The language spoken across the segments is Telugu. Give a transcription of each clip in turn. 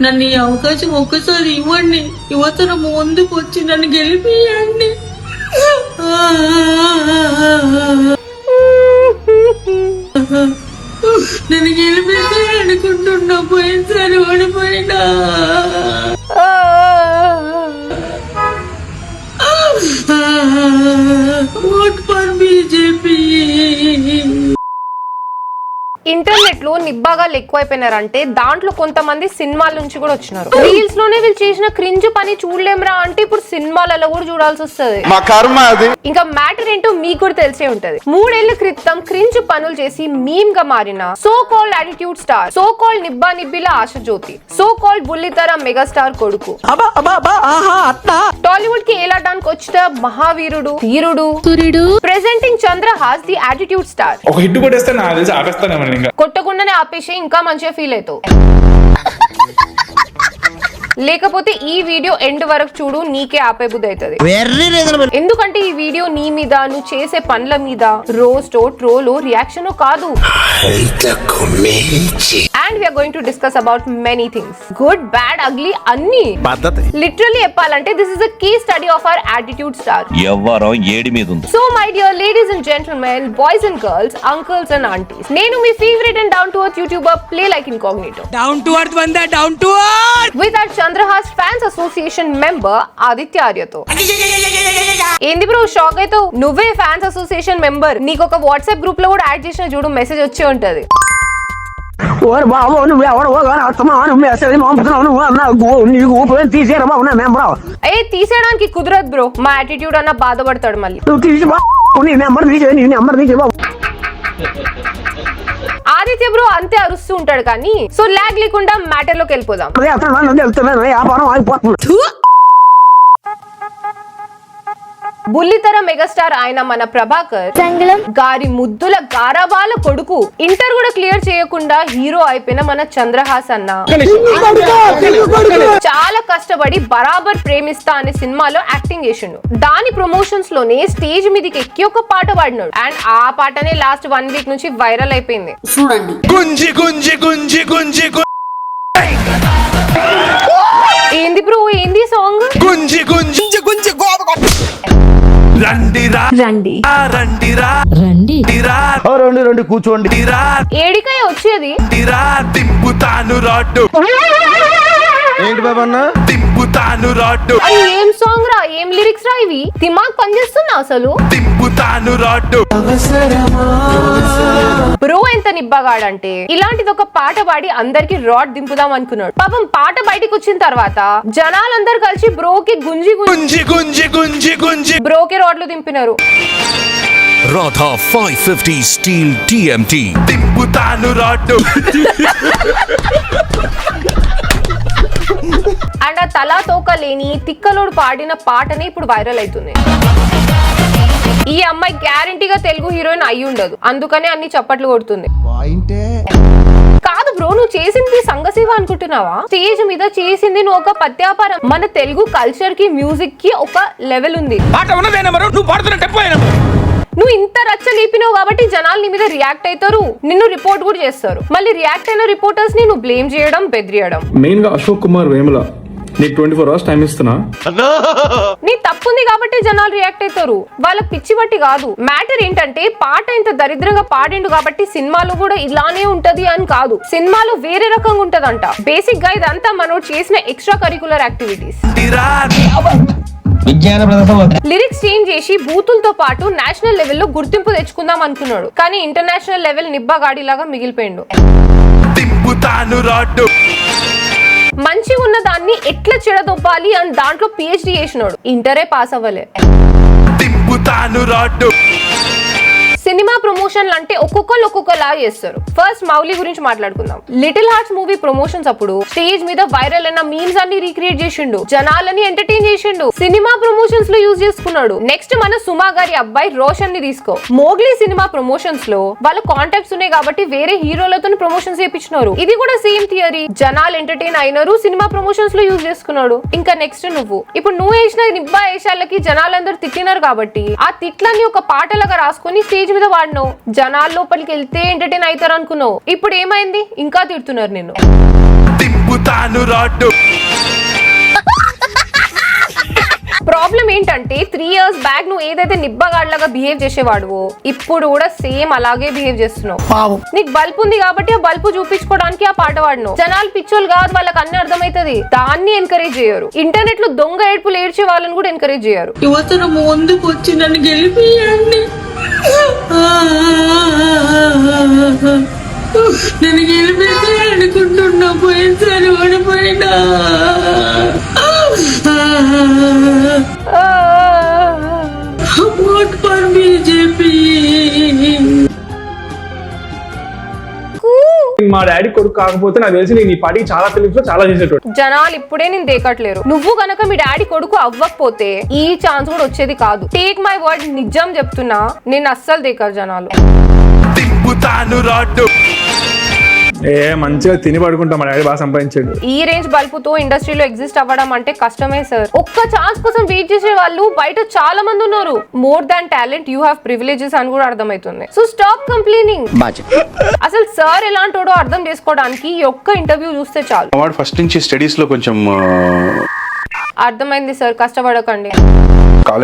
నన్ను ఈ అవకాశం ఒక్కసారి ఇవ్వండి. యువతర ముందుకు వచ్చి నన్ను గెలిపియండి. నన్ను గెలిపిస్తే అనుకుంటున్నా, పోయినసారి ఓడిపోయినా. Vote for BJP. ఇంటర్నెట్ లో నిబ్బాగాలు ఎక్కువైపోయినారంటే దాంట్లో కొంతమంది సినిమాల నుంచి కూడా వచ్చినారు. రీల్స్ లోనే వీళ్ళు చేసిన క్రింజ్ పని చూడలేంరా అంటే ఇప్పుడు సినిమాలలో కూడా చూడాల్సి వస్తుంది. ఇంకా మ్యాటర్ ఏంటో మీకు కూడా తెలిసే ఉంటది. 3 ఏళ్ల క్రితం క్రింజ్ పనులు చేసి మీమ్ గా మారిన so called attitude star, so called నిబ్బా నిబ్బిల ఆశజ్యోతి, సో కాల్డ్ బుల్లితెర మెగాస్టార్ కొడుకు, టాలీవుడ్ కి ఏలాడానికి వచ్చిన మహావీరుడు ధీరుడు సూర్యుడు, presenting Chandrahas the attitude star. ఒక హిట్ కొట్టేస్తే నా తెలిసి ఆపేస్తాను. కొట్టకుండానే ఆపేసి ఇంకా మంచిగా ఫీల్ అవుతావు. లేకపోతే ఈ వీడియో ఎండ్ వరకు చూడు, నీకే ఆపే బుద్ధి అవుతుంది. ఎందుకంటే ఈ వీడియో నీ మీద, నువ్వు చేసే పనుల మీద రోస్టో ట్రోలో రియాక్షన్ కాదు. And we're going to discuss about many things, good bad ugly అన్ని. లిటరల్లీ చెప్పాలంటే this is a key study of our attitude star. So my dear ladies and gentlemen, boys and girls, uncles and aunties, నేను మీ favourite and down to earth YouTuber play like incognito, down to earth వందా, down to earth, with our Chandrahas fans association member Aditya ఆర్యతో. ఏంది బ్రో షాక్ అయితే? నువ్వే ఫ్యాన్స్ అసోసియేషన్ మెంబర్, నీకు ఒక వాట్సాప్ గ్రూప్ లో కూడా యాడ్ చేసిన చూడు, మెసేజ్ వచ్చే ఉంటది. ఏ తీసేయడానికి కుదరదు బ్రో, మా యాటిట్యూడ్ అన్న బాధపడతాడు మళ్ళీ. ఆదిత్య బ్రో అంతే అరుస్తూ ఉంటాడు కానీ. సో లాగ్ లేకుండా మ్యాటర్ లోకి వెళ్ళిపోదాం. బుల్లితెర మెగాస్టార్ ఆయన మన ప్రభాకర్ గారి ముద్దుల గారాబాల కొడుకు, ఇంటర్ కూడా క్లియర్ చేయకుండా హీరో అయిపోయిన మన చంద్రహాస్ అన్న చాలా కష్టపడి బరాబర్ ప్రేమిస్తా అనే సినిమాలో యాక్టింగ్ చేసిండు. దాని ప్రమోషన్స్ లోనే స్టేజ్ మీదకి ఎక్కి ఒక పాట పాడినాడు. అండ్ ఆ పాటనే లాస్ట్ 1 వీక్ నుంచి వైరల్ అయిపోయింది. చూడండి. ఏంది బ్రో, ఏంది సాంగ్? రండి కూర్చోండి. ఏడికాయ వచ్చేది ఏంటి బాబన్న? తిప్పుతాను రాడ్డు. ఏం సాంగ్ రా, ఏం లిరిక్స్ రా ఇవి? దిమాగ్ పనిచేస్తున్నా అసలు? తిప్పుతాను రాడ్డు. బ్రో ఎంత నిబ్బగాడంటే ఇలాంటిది ఒక పాట పాడి అందరికి రాడ్ దింపుదాం అనుకున్నాడు. పాపం పాట బయటకు వచ్చిన తర్వాత జనాలందరూ కలిసి బ్రోకి గుంజి గుంజి గుంజి గుంజి గుంజి బ్రోకి రాడ్లు దింపినారు. Radha 550 steel TMT. తిప్పుతాను రాడ్డు. అండ్ ఆ తలా తోక లేని తిక్కలోడు పాడిన పాటనే ఇప్పుడు వైరల్ అవుతుంది. ఈ అమ్మాయి గ్యారంటీగా తెలుగు హీరోయిన్ అయి ఉండదు, అందుకనే అన్ని చప్పట్లు కొడుతుంది. కాదు బ్రో, నువ్వు చేసింది సంఘసేవ అనుకుంటున్నావా? స్టేజ్ మీద చేసింది నువ్వు ఒక పత్యాపారం. మన తెలుగు కల్చర్ కి, మ్యూజిక్ కి ఒక లెవెల్ ఉంది. నువ్వు ఇంత రచ్చ లేపినావు కాబట్టి జనాలు నీ మీద రియాక్ట్ అవుతారు, నిన్ను రిపోర్ట్ కూడా చేస్తారు. మళ్ళీ రియాక్ట్ అయిన రిపోర్టర్స్ ని నువ్వు బ్లేమ్ చేయడం, బెదిరియడం. మెయిన్ గా అశోక్ కుమార్ వేముల, నీకు 24 hours టైం ఇస్తున్నా. నీ తప్పుంది కాబట్టి జనాలు రియాక్ట్ అవుతారు, వాళ్ళ పిచ్చి బట్టి కాదు. మ్యాటర్ ఏంటంటే పాట ఇంత దరిద్రంగా పాడిండు కాబట్టి సినిమాలో కూడా ఇలానే ఉంటది అని కాదు, సినిమాలో వేరే రకంగా ఉంటదంట. బేసిక్ గా ఇదంతా మనోడు చేసిన extra curricular activities. Lyrics change చేసి బూతులతో పాటు నేషనల్ లెవెల్లో గుర్తింపు తెచ్చుకుందాం అనుకున్నాడు, కానీ ఇంటర్నేషనల్ లెవెల్ నిబ్బాగాడిలాగా మిగిలిపోయిండు. మంచిగా ఉన్న దాన్ని ఎట్లా చెడదొబ్బాలి అని దాంట్లో PhD చేసినాడు, ఇంటరే పాస్ అవ్వలే. సినిమా ప్రమోషన్లు అంటే ఒక్కొక్కరు ఒక్కొక్కలా చేస్తారు. ఫస్ట్ మౌలి గురించి మాట్లాడుకుందాం. లిటిల్ హార్ట్స్ మూవీ ప్రమోషన్స్ అప్పుడు స్టేజ్ మీద వైరల్ అయిన మీమ్స్ అన్ని రీక్రియేట్ చేసిండు, జనాలని ఎంటర్టైన్ చేసిండు, సినిమా ప్రమోషన్స్ లో యూజ్ చేసుకున్నాడు. నెక్స్ట్ మన సుమా గారి అబ్బాయి రోషన్ ని తీసుకో. మోగ్లీ సినిమా ప్రమోషన్స్ లో వాళ్ళ కాంటాక్ట్స్ ఉన్నాయి కాబట్టి వేరే హీరోలతో ప్రమోషన్స్ చేయించినారు. ఇది కూడా సేమ్ థియరీ, జనాలు ఎంటర్టైన్ అయినారు, సినిమా ప్రమోషన్స్ లో యూజ్ చేసుకున్నాడు. ఇంకా నెక్స్ట్ ఇప్పుడు నువ్వు వేసిన నిబ్బా వేషాలకి జనాలందరూ తిట్టినారు కాబట్టి ఆ తిట్లన్నీ ఒక పాటలాగా రాసుకొని స్టేజ్ మీద వాడినావు, జనాల లోపలికి వెళ్తే ఎంటర్టైన్ అవుతారు అనుకున్నావు. ఇప్పుడు ఏమైంది? ఇంకా తిడుతున్నారు నిన్ను. ప్రాబ్లం ఏంటంటే 3 years బ్యాక్ నువ్వు ఏదైతే నిబ్బగాడ్లాగా బిహేవ్ చేసేవాడువో ఇప్పుడు కూడా సేమ్ అలాగే బిహేవ్ చేస్తున్నావు. నీకు బల్బు ఉంది కాబట్టి ఆ బల్బు చూపించుకోవడానికి ఆ పాట పాడినావు. జనాలు పిచ్చోళ్ళు కాదు, వాళ్ళకి అన్ని అర్థమవుతుంది. దాన్ని ఎంకరేజ్ చేయరు. ఇంటర్నెట్ లో దొంగ ఏడుపులు ఏడ్చే వాళ్ళని కూడా ఎంకరేజ్ చేయరు. యువతరం ముందుకు వచ్చి నన్ను గెలిపియండి, నన్ను గెలిపిస్తే అనుకుంటున్నా. పోయినసారి ఓడిపోయినా. Vote for BJP. మా డాడీ కొడుకు కాకపోతే నాకు తెలిసి నేను ఈ పార్టీ చాలా ఫిలిమ్స్ లో చాలా చేసేటోడు. జనాలు ఇప్పుడే నేను దేకట్లేరు. నువ్వు గనక మీ డాడీ కొడుకు అవ్వకపోతే ఈ ఛాన్స్ కూడా వచ్చేది కాదు. టేక్ మై వర్డ్, నిజం చెప్తున్నా, నేను అస్సలు దేకరు జనాలు. మంచిగా తిని పడుకుంటా, మా డాడీ బాగా సంపాదించాడు. ఈ రేంజ్ బల్బుతో ఇండస్ట్రీలో ఎగ్జిస్ట్ అవ్వడం అంటే కష్టమే సార్. ఒక్క ఛాన్స్ కోసం వెయిట్ చేసే వాళ్ళు బయట చాలా మంది ఉన్నారు. More than talent you have privileges అని కూడా అర్థమవుతుంది. So stop complaining. అసలు సార్ ఎలాంటోడో అర్థం చేసుకోవడానికి ఈ ఒక్క ఇంటర్వ్యూ చూస్తే చాలు. వాడు ఫస్ట్ నుంచి స్టడీస్ లో కొంచెం అర్థమైంది సార్, కష్టపడకండి.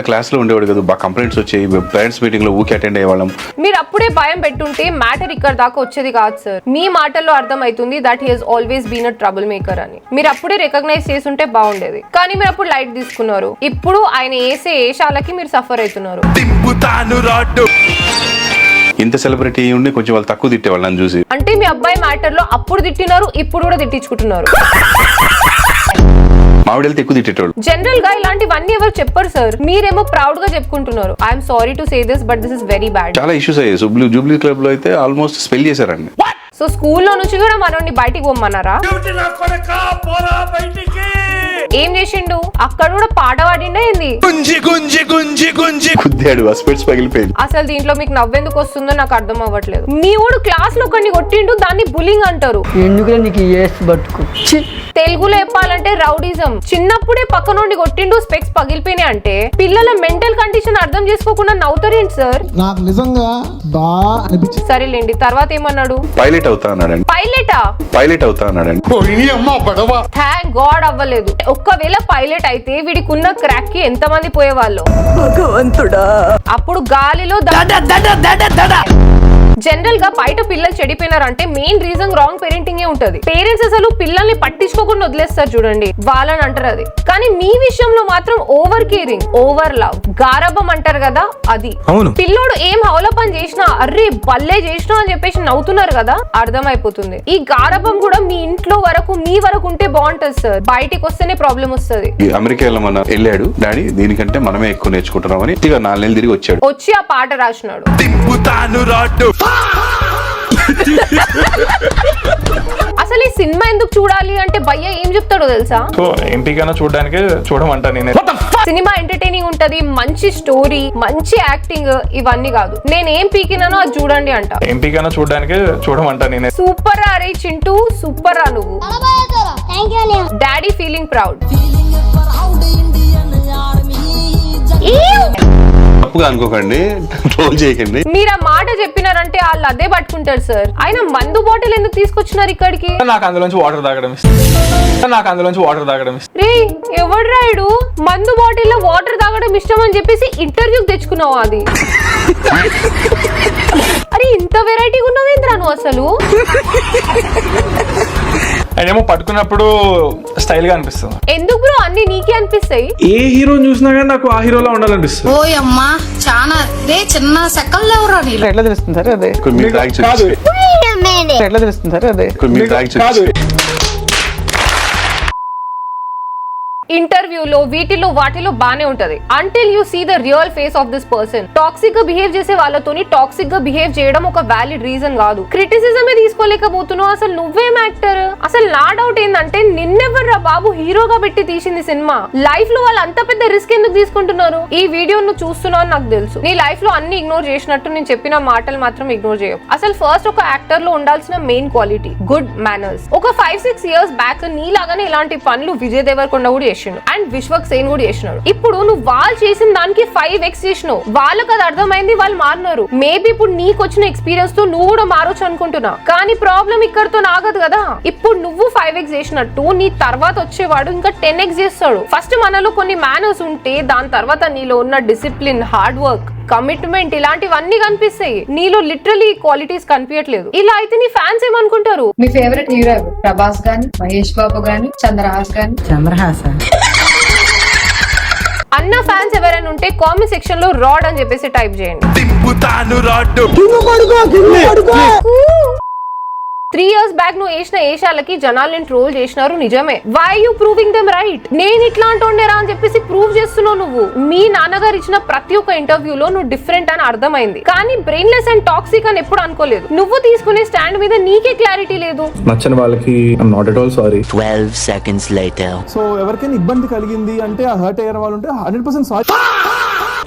క్లాస్ లో ఉండేవాడు కదా, బాగా కంప్లైంట్స్ వచ్చాయి. పేరెంట్స్ మీటింగ్ లో ఊకి అటెండ్ అయ్యేవాళ్ళం. మీరు అప్పుడే భయం పెట్టుంటే మ్యాటర్ ఇక్కడ దాకా వచ్చేది కాదు సార్. మీ మాటల్లో అర్థమవుతుంది that he has always been a troublemaker అని. మీరు అప్పుడే రికగ్నైజ్ చేసుంటే బాగుండేది, కానీ మీరు అప్పుడు లైట్ తీసుకున్నారు. ఇప్పుడు ఆయన వేసే ఏషాలకి మీరు సఫర్ అవుతున్నారు. ఇంత సెలబ్రిటీ ఉండి కొంచెం వాళ్ళు తక్కువ తిట్టేవాళ్ళు నన్ను చూసి. అంటే మీ అబ్బాయి మ్యాటర్ లో అప్పుడు తిట్టినారు, ఇప్పుడు కూడా తిట్టించుకుంటున్నారు. మావిడ వెళ్తే ఎక్కువ తిట్టేటోళ్ళు. జనరల్ గా ఇలాంటివన్నీ ఎవరు చెప్పరు సార్, మీరేమో ప్రౌడ్ గా చెప్పుకుంటున్నారు. I'm sorry to say this but this is very bad. చాలా ఇష్యూస్ అయ్యాయి. జూబ్లీ క్లబ్ లో అయితే ఆల్మోస్ట్ స్పెల్ చేశారండి. సో స్కూల్లో నుంచి కూడా మనోడిని బయటికి పోమ్మన్నారా? ఏం చేసిండు? అక్కడ కూడా పాట పాడిండే ఏంది? కుద్దాడు, స్పెట్స్ పగిలిపోయింది. అసలు దీంట్లో మీకు నవ్వెందుకు వస్తుందో నాకు అర్థం అవ్వట్లేదు. మీ ఊడు క్లాస్ లో కొన్ని కొట్టిండు, దాన్ని బుల్లింగ్ అంటారు. తెలుగులో చెప్పాలంటే రౌడిజం. చిన్నప్పుడే పక్క నుండి కొట్టిండు, స్పెక్స్ పగిలిపోయినాయి అంటే పిల్లల మెంటల్ కండిషన్ అర్థం చేసుకోకుండా నవ్వుతారేంటి సార్? నాకు నిజంగా బాగా అనిపించింది. సరేలేండి, తర్వాత ఏమన్నాడు? పైలట్ అవుతా అన్నాడండి. పైలట్ అవుతా అన్నాడండి. థ్యాంక్ గాడ్ అవ్వలేదు. ఒక్కవేళ పైలట్ అయితే వీడికి ఉన్న క్రాక్ కి ఎంత మంది పోయేవాళ్ళు భగవంతుడా. అప్పుడు గాలిలో జనరల్ గా బయట పిల్లలు చెడిపోయినారంటే మెయిన్ రీజన్ రాంగ్ పేరెంటింగ్ ఉంటది. పేరెంట్స్ అసలు పిల్లల్ని పట్టించుకోకుండా వదిలేస్తారు చూడండి, వాళ్ళని అంటారు అది. కానీ మీ విషయంలో మాత్రం ఓవర్ కేరింగ్, ఓవర్ లవ్, గారభం అంటారు కదా అది. పిల్లోడు ఏం హౌల పని చేసినా అర్రే బల్లే చేసినా అని చెప్పేసి నవ్వుతున్నారు కదా, అర్థమైపోతుంది. ఈ గారభం కూడా మీ ఇంట్లో వరకు, మీ వరకు ఉంటే బాగుంటది సార్. బయటికి వస్తేనే ప్రాబ్లం వస్తుంది. అమెరికా వెళ్ళాడు డాడీ, దీనికంటే మనమే ఎక్కువ నేర్చుకుంటున్నామని 4 నెలలు తిరిగి వచ్చాడు. వచ్చి ఆ పాట రాసినాడు. అసలు ఈ సినిమా ఎందుకు చూడాలి అంటే భయ్య ఏం చెప్తాడో తెలుసా? సో ఎంపీకైనా చూడడానికి చూడమంటా నేను. సినిమా ఎంటర్టైనింగ్ ఉంటది, మంచి స్టోరీ, మంచి యాక్టింగ్, ఇవన్నీ కాదు. నేనేం పీకినానో అది చూడండి అంట. ఎంపీకైనా చూడడానికి చూడమంటా నేను. సూపర్ రా రే చింటూ, సూపర్ రా నువ్వు. Daddy feeling proud. తప్పుగా అనుకోకండి, ట్రోల్ చేయకండి. మీరు ఆ మాట చెప్పినారంటే వాళ్ళు అదే పట్టుకుంటారు సార్. ఆయన మందు బాటిల్ ఎందుకు తీసుకొచ్చినారు ఇక్కడికి? నాకు అందులోంచి వాటర్ తాగడం ఇష్టం. రే ఎవడు రాయుడు మందు బాటిల్ లో వాటర్ తాగడం ఇష్టం అని చెప్పేసి ఇంటర్వ్యూకి తెచ్చుకున్నావు అది? అరే ఇంత వెరైటీగా ఉన్నావేంద్రా నువ్వు అసలు? ఆయనేమో పట్టుకున్నప్పుడు స్టైల్ గా అనిపిస్తుంది. ఎందుకు బ్రో అన్ని నీకే అనిపిస్తాయి? ఏ హీరోని చూసినా కానీ నాకు ఆ హీరోలా ఉండాలనిపిస్తుంది. ఓ అమ్మా చాలా రే చిన్న సెకల్ లేవురా నీళ్ళు. ఎట్లా తెలుస్తుంది సార్ అదే? ఎట్లా తెలుస్తుంది సార్ అదే? ఇంటర్వ్యూలో వీటిలో వాటిలో బానే ఉంటది until you see the real face of this person. Toxic గా బిహేవ్ చేసే వాళ్ళతోని టాక్సిక్ గా బిహేవ్ చేయడం ఒక వ్యాలిడ్ రీజన్ కాదు. క్రిటిసిజమే తీసుకోలేకపోతున్నావు, అసలు నువ్వేం యాక్టర్? అసలు నా డౌట్ ఏంటంటే నిన్నెవర్రా బాబు హీరోగా పెట్టి తీసింది సినిమా? లైఫ్ లో వాళ్ళు అంత పెద్ద రిస్క్ ఎందుకు తీసుకుంటున్నారు? ఈ వీడియో నువ్వు చూస్తున్నావు నాకు తెలుసు. నీ లైఫ్ లో అన్ని ఇగ్నోర్ చేసినట్టు నేను చెప్పిన మాటలు మాత్రం ఇగ్నోర్ చేయవు. అసలు ఫస్ట్ ఒక యాక్టర్ లో ఉండాల్సిన మెయిన్ క్వాలిటీ గుడ్ మేనర్స్. ఒక 5-6 years బ్యాక్ నీలాగానే ఇలాంటి పనులు విజయ్ దేవరకొండ కూడా చేసి చేసిండు అండ్ విశ్వక్ సేన్ కూడా చేసినాడు. ఇప్పుడు నువ్వు వాళ్ళు చేసిన దానికి 5x చేసినావు. వాళ్ళకి అది అర్థమైంది, వాళ్ళు మారినారు. మేబీ ఇప్పుడు నీకు వచ్చిన ఎక్స్పీరియన్స్ తో నువ్వు కూడా మారొచ్చు అనుకుంటున్నా, కానీ ప్రాబ్లం ఇక్కడతో నాగదు కదా. ఇప్పుడు నువ్వు 5x చేసినట్టు నీ తర్వాత వచ్చేవాడు ఇంకా 10x చేస్తాడు. ఫస్ట్ మనలో కొన్ని మేనర్స్ ఉంటే దాని తర్వాత నీలో ఉన్న డిసిప్లిన్, హార్డ్ వర్క్, కమిట్మెంట్ ఇలాంటివన్నీ కనిపిస్తాయి. నీలో లిటరలీ క్వాలిటీస్ కనిపించట్లేదు. ఇలా అయితే నీ ఫ్యాన్స్ ఏమనుకుంటారు? మీ ఫేవరెట్ హీరో ప్రభాస్ గాని, మహేష్ బాబు గాని, చంద్రహాస్ గాని? అన్న ఫ్యాన్స్ ఎవరైనా ఉంటే కామెంట్ సెక్షన్ లో రాడ్ అని చెప్పేసి టైప్ చేయండి. 3 years బ్యాక్ నువ్వు వేసిన ఏషాలకి జనాల్ని ట్రోల్ చేసినారు నిజమే. Why you proving them right? నేను ఇట్లాంటి ఉండేరా అని చెప్పేసి ప్రూవ్ చేస్తున్నావు నువ్వు. మీ నాన్నగారు ఇచ్చిన ప్రతి ఒక్క ఇంటర్వ్యూలో నువ్వు డిఫరెంట్ అని అర్థమైంది, కానీ బ్రెయిన్లెస్ అండ్ టాక్సిక్ అని ఎప్పుడు అనుకోలేదు. నువ్వు తీసుకునే స్టాండ్ మీద నీకే క్లారిటీ లేదు. నచ్చని వాళ్ళకి I'm not at all sorry. 12 seconds later. So ఎవరికైనా ఇబ్బంది కలిగింది అంటే ఆ హర్ట్ అయ్యే వాళ్ళు ఉంటే 100% సారీ.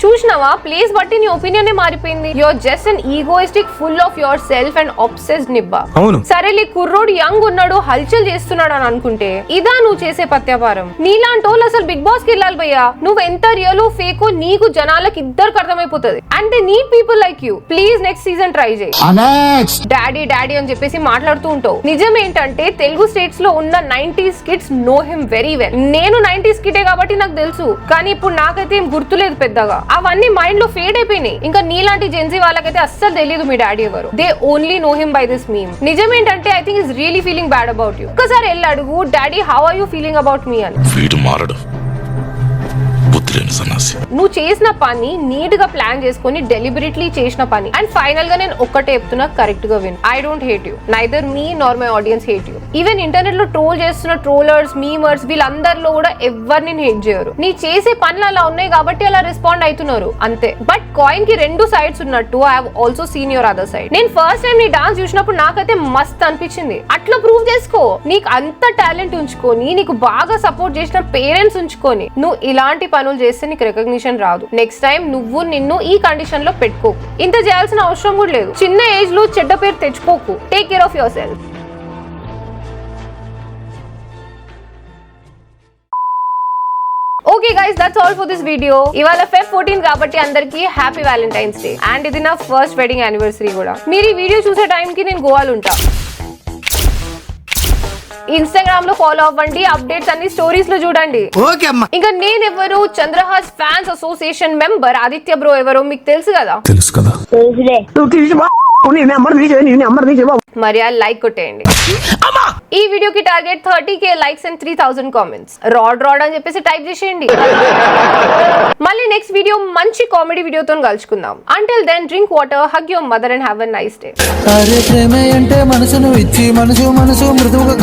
చూసినావా, ప్లేస్ బట్టి నీ ఒపీనియన్ మారిపోయింది. You're just an egoistic, full of yourself and obsessed నిబ్బా. అవును. సరేలే, కుర్రోడు యంగ్ ఉన్నాడు, హల్చల్ చేస్తున్నాడు అని అనుకుంటే ఇదా నువ్వు చేసే పత్యాపారం? నీలాంటి వాళ్ళు అసలు బిగ్ బాస్ కి వెళ్ళాలి భయ్యా. నువ్వు ఎంత రియలో ఫేకో నీకు జనాలకు ఇద్దరికి అర్థమైపోతుంది. And they need people like you. Please next season try చేయి. డాడీ డాడీ అని చెప్పేసి మాట్లాడుతూ ఉంటావు. నిజం ఏంటంటే తెలుగు స్టేట్స్ లో ఉన్న 90s kids know him very well. నేను 90s కిడే కాబట్టి నాకు తెలుసు, కానీ ఇప్పుడు నాకైతే ఏం గుర్తులేదు పెద్దగా. అవన్నీ మైండ్ లో ఫేడ్ అయిపోయినాయి. ఇంకా నీలాంటి జెన్జీ వాళ్ళకైతే అస్సలు తెలియదు మీ డాడీ ఎవరు. They only know him by this meme. నిజం ఏంటంటే I think is really feeling bad about you. ఒక్కసారి వెళ్ళి అడుగు, daddy how are you feeling about me అని. వీడు మారడు, బుద్ధిలేని సన్నాసి. నువ్వు చేసిన పని నీట్ గా ప్లాన్ చేసుకుని డెలిబరేట్లీ చేసిన పని. అండ్ ఫైనల్ గా నేను ఒక్కటే చెప్తున్నా, కరెక్ట్ గా విన్. I don't hate you, neither me nor my audience hate you. Even internet లో ట్రోల్ చేస్తున్న ట్రోలర్స్, మీమర్స్ వీళ్ళందరిలో కూడా ఎవరిని హేట్ చేయరు. నీ చేసే పనులు అలా ఉన్నాయి కాబట్టి అలా రెస్పాండ్ అవుతున్నారు అంతే. బట్ కాయిన్ కి 2 sides ఉన్నట్టు I have also seen your other side. నేను ఫస్ట్ టైం నీ డాన్స్ చూసినప్పుడు నాకైతే మస్త్ అనిపించింది. అట్లా ప్రూవ్ చేసుకో. నీకు అంత టాలెంట్ ఉంచుకొని, నీకు బాగా సపోర్ట్ చేసిన పేరెంట్స్ ఉంచుకొని నువ్వు ఇలాంటి పనులు చేస్తే నీకు రికగ్నిషన్ రాదు. నెక్స్ట్ టైం నువ్వు నిన్ను ఈ కండిషన్ లో పెట్టుకోకు. ఇంత చేయాల్సిన అవసరం కూడా లేదు. చిన్న ఏజ్ లో చెడ్డ పేరు తెచ్చుకోకు. Take care of yourself. Okay guys, that's all for this video. ఇవాళ Feb 14 కాబట్టి అందరికి హ్యాపీ వ్యాలంటైన్స్ డే. అండ్ ఇది నా ఫస్ట్ వెడ్డింగ్ యానివర్సరీ కూడా. మీరు ఈ వీడియో చూసే టైం కి నేను గోవాలో ఉంటా. ఇన్స్టాగ్రామ్ లో ఫాలో అవ్వండి, అప్డేట్స్ అన్ని స్టోరీస్ లో చూడండి. ఇంకా నేను ఎవరు, Chandrahas fans association member Aditya bro ఎవరో మీకు తెలుసు కదా. మరి ఆ లైక్ కొట్టేయండి. ఈ వీడియోకి target 30k likes and 3000 comments. Rod rod అని చెప్పేసి టైప్ చేసేయండి. మళ్ళీ నెక్స్ట్ వీడియో మంచి కామెడీ వీడియోతో కలుసుకుందాం. Until then drink water, hug your mother and have a nice day. అరే ప్రేమే అంటే మనసును ఇచ్చి మనసు మృదువుగా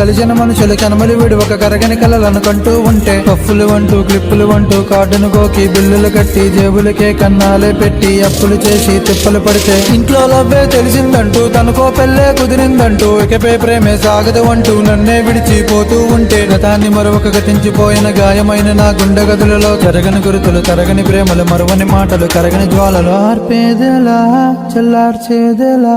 కలిసిన మనుషులు కనమలి విడి ఒక కరగని కలలను కంటూ ఉంటే కఫ్ఫులు అంటూ క్లిప్పులు అంటూ కార్డును గోకి బిల్లులు కట్టి జేబులకే కన్నాలే పెట్టి అప్పులు చేసి తిప్పలు పడితే ఇంట్లో లవ్వే తెలిసిందంటూ తనకో పెళ్ళే కుదిరిందంటూ ఇకపై ప్రేమే సాగదు అంటూ నన్నే విడిచిపోతూ ఉంటే గతాన్ని మరొక గతించిపోయిన గాయమైన నా గుండె గదులలో జరగని గురుతులు, తరగని ప్రేమలు, మరువని మాటలు, కరగని జ్వాలలు. ఆర్పేదెలా చల్లార్చేదెలా